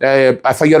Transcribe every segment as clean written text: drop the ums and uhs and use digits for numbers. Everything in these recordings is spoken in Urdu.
FIR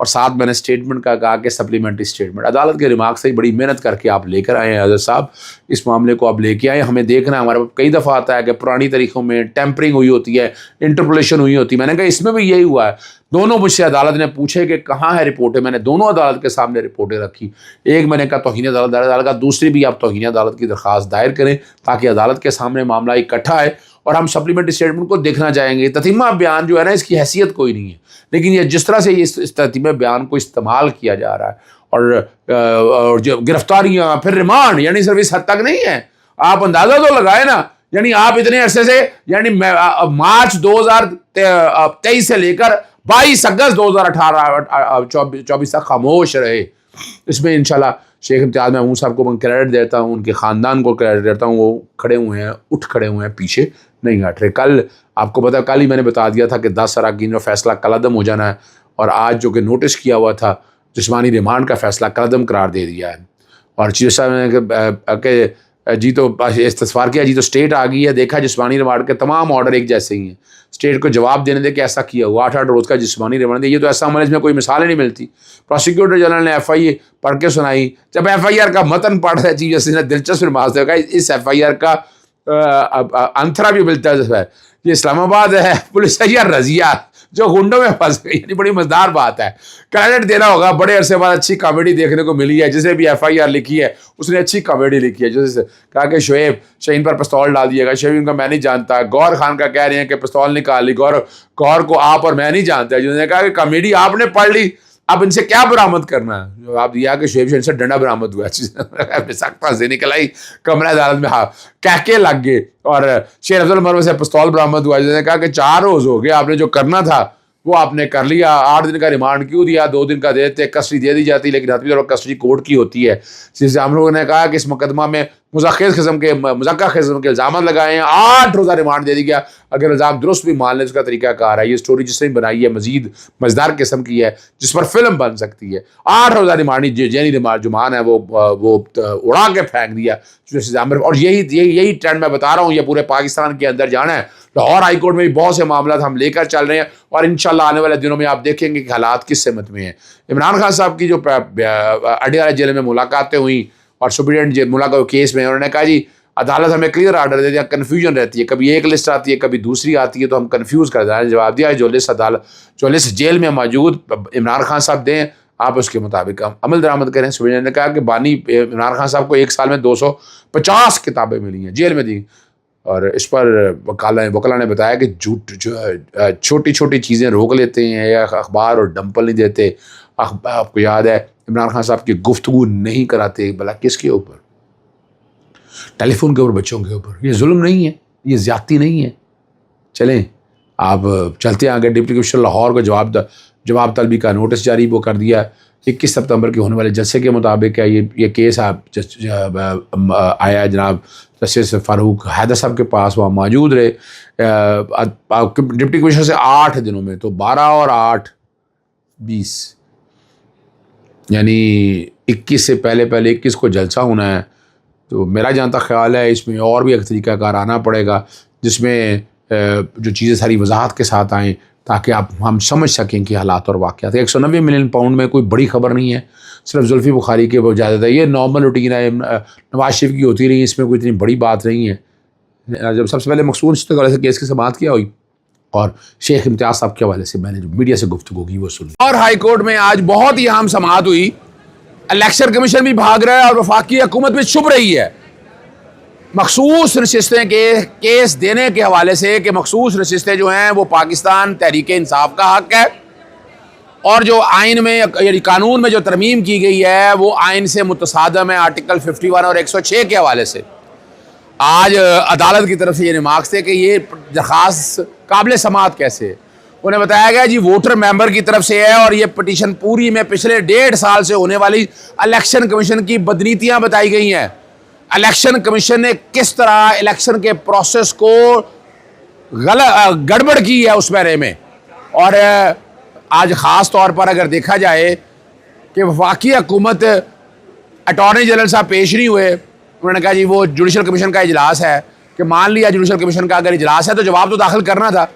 اور ساتھ میں نے اسٹیٹمنٹ کا کہا کہ سپلیمنٹری اسٹیٹمنٹ عدالت کے ریمارک سے بڑی محنت کر کے آپ لے کر آئے ہیں حضرت صاحب، اس معاملے کو آپ لے کے آئے. ہمیں دیکھنا ہے، ہمارے کئی دفعہ آتا ہے کہ پرانی طریقوں میں ٹیمپرنگ ہوئی ہوتی ہے، انٹرپولیشن ہوئی ہوتی ہے. میں نے کہا اس میں بھی یہی ہوا ہے. دونوں مجھ سے عدالت نے پوچھے کہ کہاں ہے رپورٹیں، میں نے دونوں عدالت کے سامنے رپورٹیں رکھی. ایک میں نے کہا توہین عدالت دائر کا، دوسری بھی آپ توہین عدالت کی درخواست دائر کریں تاکہ عدالت کے سامنے معاملہ اکٹھا ہے اور ہم سپلیمنٹری اسٹیٹمنٹ کو دیکھنا چاہیں گے. تتیمہ بیان جو ہے نا اس کی حیثیت کوئی نہیں ہے، لیکن یہ جس طرح سے اس تتیمہ بیان کو استعمال کیا جا رہا ہے اور جو گرفتاریاں پھر ریمانڈ، یعنی صرف اس حد تک نہیں ہے. آپ اندازہ تو لگائے نا، یعنی آپ اتنے عرصے سے یعنی مارچ 2023 سے لے کر 22 اگست 2024 تک خاموش رہے. اس میں انشاءاللہ شیخ امتیاز محمود صاحب کو میں کریڈٹ دیتا ہوں، ان کے خاندان کو کریڈٹ دیتا ہوں. وہ کھڑے ہوئے ہیں، اٹھ کھڑے ہوئے ہیں، پیچھے نہیں ہٹ رہے. کل آپ کو پتا، کل ہی میں نے بتا دیا تھا کہ 10 اراکین کا فیصلہ کالعدم ہو جانا ہے، اور آج جو کہ نوٹس کیا ہوا تھا جسمانی ریمانڈ کا فیصلہ کالعدم قرار دے دیا ہے. اور چیف صاحب نے کہ جی تو استفسار کیا، جی تو اسٹیٹ آ گئی ہے، دیکھا جسمانی ریمانڈ کے تمام آرڈر ایک جیسے ہی ہیں، اسٹیٹ کو جواب دینے دے کہ ایسا کیا ہوا. 8 روز کا جسمانی ریمانڈ دیا. یہ تو ایسا عمل اس میں کوئی مثال ہی نہیں ملتی. پروسیکیوٹر جنرل نے ایف آئی پڑھ کے سنائی. جب ایف آئی آر کا متن پڑھ رہے چیف جسٹس نے دلچسپ نماز دیکھا، اس ایف آئی آر کا انتھرا بھی دلچسپ ہے. یہ اسلام آباد ہے پولیس یا رضیہ جو گنڈوں میں پھنس گئی، یعنی بڑی مزدار بات ہے. کریڈٹ دینا ہوگا، بڑے عرصے بعد اچھی کامیڈی دیکھنے کو ملی ہے. جسے بھی ایف آئی آر لکھی ہے اس نے اچھی کامیڈی لکھی ہے. جیسے کہا کہ شعیب شہین پر پستول ڈال دیے گا. شعیب ان کا میں نہیں جانتا. گور خان کا کہہ رہے ہیں کہ پستول نکال لی. گور کو آپ اور میں نہیں جانتا. جنہوں نے کہا کہ کامیڈی آپ نے پڑھ لی، اب ان سے کیا برآمد کرنا ہے. جواب دیا کہ شعیب شہین سے ڈنڈا برآمد ہوا. سخت سے نکل آئی کمرہ عدالت میں، کہہ کے لگ گئے. اور شیر افضل مرو سے پستول برآمد ہوا. جنہوں نے کہا کہ 4 روز ہو گئے، آپ نے جو کرنا تھا وہ آپ نے کر لیا. 8 دن کا ریمانڈ کیوں دیا؟ 2 دن کا دیتے، کسٹڈی دے دی جاتی، لیکن حتمی طور پر کسٹڈی کورٹ کی ہوتی ہے. جس سے ہم لوگوں نے کہا کہ اس مقدمہ میں مزکہ قسم کے الزامات لگائے ہیں. 8 روزہ ریمانڈ دے دی گیا. اگر الزام درست بھی مان لیں اس کا طریقہ کار ہے. یہ سٹوری جس نے بنائی ہے مزید مزیدار قسم کی ہے، جس پر فلم بن سکتی ہے. 8 روزہ ریمانڈ جینی جمان ہے وہ اڑا کے پھینک دیا. اور یہی ٹرینڈ میں بتا رہا ہوں، یہ پورے پاکستان کے اندر جانا ہے. لاہور ہائی کورٹ میں بھی بہت سے معاملات ہم لے کر چل رہے ہیں، اور انشاءاللہ آنے والے دنوں میں آپ دیکھیں گے کہ حالات کس سمت میں ہیں. عمران خان صاحب کی جو اڈیالہ جیل میں ملاقاتیں ہوئیں اور سپرنٹینڈنٹ ملاقات کیس میں، انہوں نے کہا جی عدالت ہمیں کلیئر آرڈر دے دیا، کنفیوژن رہتی ہے، کبھی ایک لسٹ آتی ہے کبھی دوسری آتی ہے تو ہم کنفیوز کر دیتے ہیں. جواب دیا جو لسٹ جیل میں موجود عمران خان صاحب دیں، آپ اس کے مطابق عمل درآمد کریں. سپرنٹینڈنٹ نے کہا کہ بانی عمران خان صاحب کو 1 سال میں 250 کتابیں ملی ہیں، جیل میں دی. اور اس پر وکلا نے بتایا کہ چھوٹی چھوٹی چیزیں روک لیتے ہیں، یا اخبار اور ڈمپل نہیں دیتے. آپ کو یاد ہے عمران خان صاحب کی گفتگو نہیں کراتے، بلا کس کے اوپر؟ ٹیلی فون کے اوپر، بچوں کے اوپر. یہ ظلم نہیں ہے، یہ زیادتی نہیں ہے. چلیں آپ چلتے ہیں آگے. ڈپٹی کمشنر لاہور کو جواب طلبی کا نوٹس جاری وہ کر دیا. 21 ستمبر کے ہونے والے جلسے کے مطابق ہے یہ کیس آیا ہے جناب جسٹس فاروق حیدر صاحب کے پاس، وہاں موجود رہے. ڈپٹی کمشنر سے 8 دنوں میں، تو 12 اور 8 20، یعنی 21 سے پہلے 21 کو جلسہ ہونا ہے. تو میرا جہاں تک خیال ہے اس میں اور بھی ایک طریقہ کار آنا پڑے گا، جس میں جو چیزیں ساری وضاحت کے ساتھ آئیں تاکہ ہم سمجھ سکیں کہ حالات اور واقعات. 190 ملین پاؤنڈ میں کوئی بڑی خبر نہیں ہے، صرف زلفی بخاری کے اجازت ہے. یہ نارمل روٹین ہے، نواز شریف کی ہوتی رہی، اس میں کوئی اتنی بڑی بات نہیں ہے. جب سب سے پہلے مقصود کے حوالے سے کیس کی سماعت کیا ہوئی اور شیخ امتیاز صاحب کے حوالے سے میں نے جو میڈیا سے گفتگو کی وہ سنی. اور ہائی کورٹ میں آج بہت ہی اہم سماعت ہوئی. الیکشن کمیشن بھی بھاگ رہا ہے اور وفاقی حکومت بھی چھپ رہی ہے مخصوص نشستیں کے کیس دینے کے حوالے سے، کہ مخصوص نشستیں جو ہیں وہ پاکستان تحریک انصاف کا حق ہے، اور جو آئین میں یعنی قانون میں جو ترمیم کی گئی ہے وہ آئین سے متصادم ہے، آرٹیکل 51 اور 106 کے حوالے سے. آج عدالت کی طرف سے یہ ریمارکس تھے کہ یہ درخواست قابل سماعت کیسے ہے. انہیں بتایا گیا جی ووٹر ممبر کی طرف سے ہے، اور یہ پٹیشن پوری میں پچھلے 1.5 سال سے ہونے والی الیکشن کمیشن کی بدنیتیاں بتائی گئی ہیں. الیکشن کمیشن نے کس طرح الیکشن کے پروسیس کو گڑبڑ کی ہے اس بارے میں. اور آج خاص طور پر اگر دیکھا جائے کہ وفاقی حکومت اٹارنی جنرل صاحب پیش نہیں ہوئے. انہوں نے کہا جی وہ جوڈیشل کمیشن کا اجلاس ہے، کہ مان لیا جوڈیشل کمیشن کا اگر اجلاس ہے تو جواب تو داخل کرنا تھا.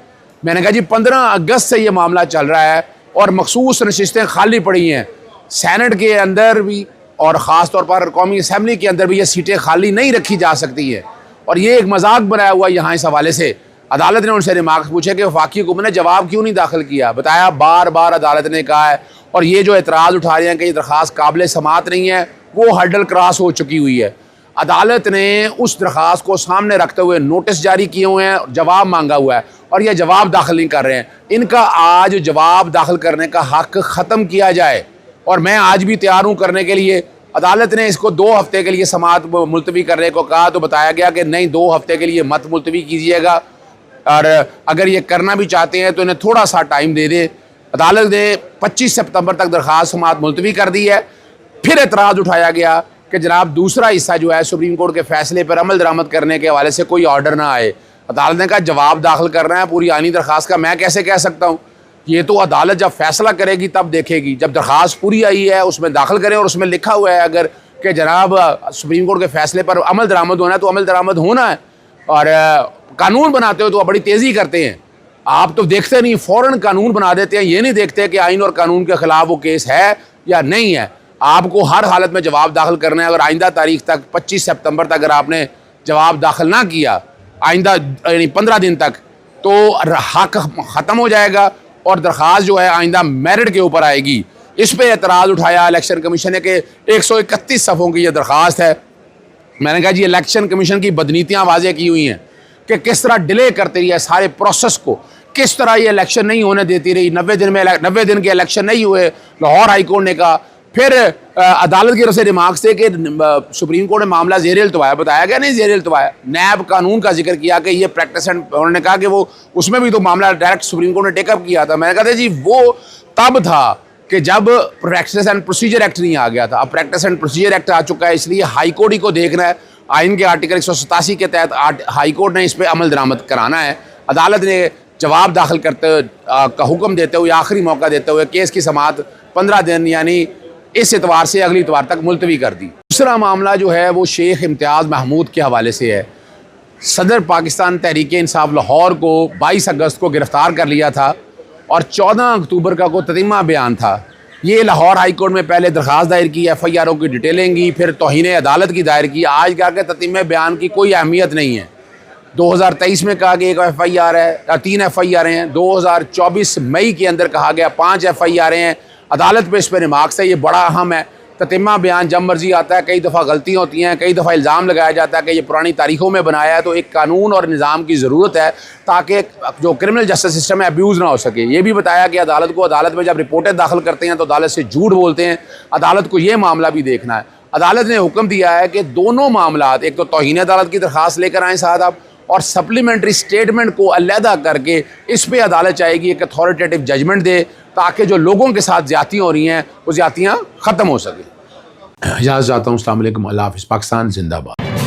میں نے کہا جی 15 اگست سے یہ معاملہ چل رہا ہے اور مخصوص نشستیں خالی پڑی ہیں سینٹ کے اندر بھی، اور خاص طور پر قومی اسمبلی کے اندر بھی یہ سیٹیں خالی نہیں رکھی جا سکتی ہیں، اور یہ ایک مذاق بنایا ہوا یہاں اس حوالے سے۔ عدالت نے ان سے ریمارکس پوچھے کہ وفاقی حکومت نے جواب کیوں نہیں داخل کیا، بتایا بار بار عدالت نے کہا ہے، اور یہ جو اعتراض اٹھا رہے ہیں کہ یہ درخواست قابل سماعت نہیں ہے، وہ ہرڈل کراس ہو چکی ہوئی ہے۔ عدالت نے اس درخواست کو سامنے رکھتے ہوئے نوٹس جاری کیے ہوئے ہیں، جواب مانگا ہوا ہے، اور یہ جواب داخل نہیں کر رہے ہیں۔ ان کا آج جواب داخل کرنے کا حق ختم کیا جائے، اور میں آج بھی تیار ہوں کرنے کے لیے۔ عدالت نے اس کو 2 ہفتے کے لیے سماعت ملتوی کرنے کو کہا، تو بتایا گیا کہ نہیں، 2 ہفتے کے لیے مت ملتوی کیجیے گا، اور اگر یہ کرنا بھی چاہتے ہیں تو انہیں تھوڑا سا ٹائم دے دیں۔ عدالت نے 25 سپتمبر تک درخواست سماعت ملتوی کر دی ہے۔ پھر اعتراض اٹھایا گیا کہ جناب دوسرا حصہ جو ہے سپریم کورٹ کے فیصلے پر عمل درآمد کرنے کے حوالے سے کوئی آرڈر نہ آئے۔ عدالت نے کہا جواب داخل کرنا ہے پوری آئینی درخواست کا، میں کیسے کہہ سکتا ہوں؟ یہ تو عدالت جب فیصلہ کرے گی تب دیکھے گی، جب درخواست پوری آئی ہے اس میں داخل کریں، اور اس میں لکھا ہوا ہے اگر کہ جناب سپریم کورٹ کے فیصلے پر عمل درآمد ہونا ہے تو عمل درآمد ہونا ہے۔ اور قانون بناتے ہو تو بڑی تیزی کرتے ہیں، آپ تو دیکھتے نہیں، فوراً قانون بنا دیتے ہیں، یہ نہیں دیکھتے کہ آئین اور قانون کے خلاف وہ کیس ہے یا نہیں ہے۔ آپ کو ہر حالت میں جواب داخل کرنا ہے، اگر آئندہ تاریخ تک 25 سپتمبر تک اگر آپ نے جواب داخل نہ کیا، آئندہ یعنی 15 دن تک، تو حق ختم ہو جائے گا اور درخواست جو ہے آئندہ میرٹ کے اوپر آئے گی۔ اس پہ اعتراض اٹھایا الیکشن کمیشن نے کہ 131 صفحوں کی یہ درخواست ہے۔ میں نے کہا جی الیکشن کمیشن کی بدنیتیاں واضح کی ہوئی ہیں کہ کس طرح ڈیلے کرتی رہی ہے سارے پروسیس کو، کس طرح یہ الیکشن نہیں ہونے دیتی رہی، 90 دن کے الیکشن نہیں ہوئے، لاہور ہائی کورٹ نے کہا۔ پھر عدالت کی طرف سے ریمارکس تھے کہ سپریم کورٹ نے معاملہ زیر التوا ہے، بتایا گیا نہیں زیر التوا ہے، نیب قانون کا ذکر کیا کہ یہ پریکٹس اینڈ، انہوں نے کہا کہ وہ اس میں بھی تو معاملہ ڈائریکٹ سپریم کورٹ نے ٹیک اپ کیا تھا۔ میں نے کہا تھا جی وہ تب تھا کہ جب پریکٹس اینڈ پروسیجر ایکٹ نہیں آ گیا تھا، اب پریکٹس اینڈ پروسیجر ایکٹ آ چکا ہے، اس لیے ہائی کورٹ ہی کو دیکھنا ہے، آئین کے آرٹیکل 187 کے تحت ہائی کورٹ نے اس پہ عمل درآمد کرانا ہے۔ عدالت نے جواب داخل کرتے ہوئے کا حکم دیتے ہوئے، آخری موقع دیتے ہوئے کیس کی سماعت 15 دن یعنی اس اتوار سے اگلی اتوار تک ملتوی کر دی۔ دوسرا معاملہ جو ہے وہ شیخ امتیاز محمود کے حوالے سے ہے۔ صدر پاکستان تحریک انصاف لاہور کو 22 اگست کو گرفتار کر لیا تھا، اور 14 اکتوبر کا کو تتمہ بیان تھا۔ یہ لاہور ہائی کورٹ میں پہلے درخواست دائر کی، ایف آئی آروں کی ڈیٹیلیں کی، پھر توہین عدالت کی دائر کی۔ آج کہا کہ تتمہ بیان کی کوئی اہمیت نہیں ہے۔ 2023 میں کہا کہ 1 ایف آئی آر ہے، 3 ایف آئی آریں ہیں۔ 2024 مئی کے اندر کہا گیا 5 ایف آئی آریں ہیں۔ عدالت پہ اس پہ ریمارکس ہے، یہ بڑا اہم ہے۔ تتمہ بیان جب مرضی آتا ہے، کئی دفعہ غلطیاں ہوتی ہیں، کئی دفعہ الزام لگایا جاتا ہے کہ یہ پرانی تاریخوں میں بنایا ہے، تو ایک قانون اور نظام کی ضرورت ہے تاکہ جو کرمنل جسٹس سسٹم ہے ابیوز نہ ہو سکے۔ یہ بھی بتایا کہ عدالت کو، عدالت میں جب رپورٹیں داخل کرتے ہیں تو عدالت سے جھوٹ بولتے ہیں، عدالت کو یہ معاملہ بھی دیکھنا ہے۔ عدالت نے حکم دیا ہے کہ دونوں معاملات، ایک تو توہین عدالت کی درخواست لے کر آئیں ساتھ آپ، اور سپلیمنٹری سٹیٹمنٹ کو علیحدہ کر کے اس پہ عدالت چاہے گی ایک اتھارٹیٹیو ججمنٹ دے، تاکہ جو لوگوں کے ساتھ زیادتیاں ہو رہی ہیں وہ زیادتیاں ختم ہو سکیں۔ اجازت چاہتا ہوں، السلام علیکم، اللہ حافظ، پاکستان زندہ باد۔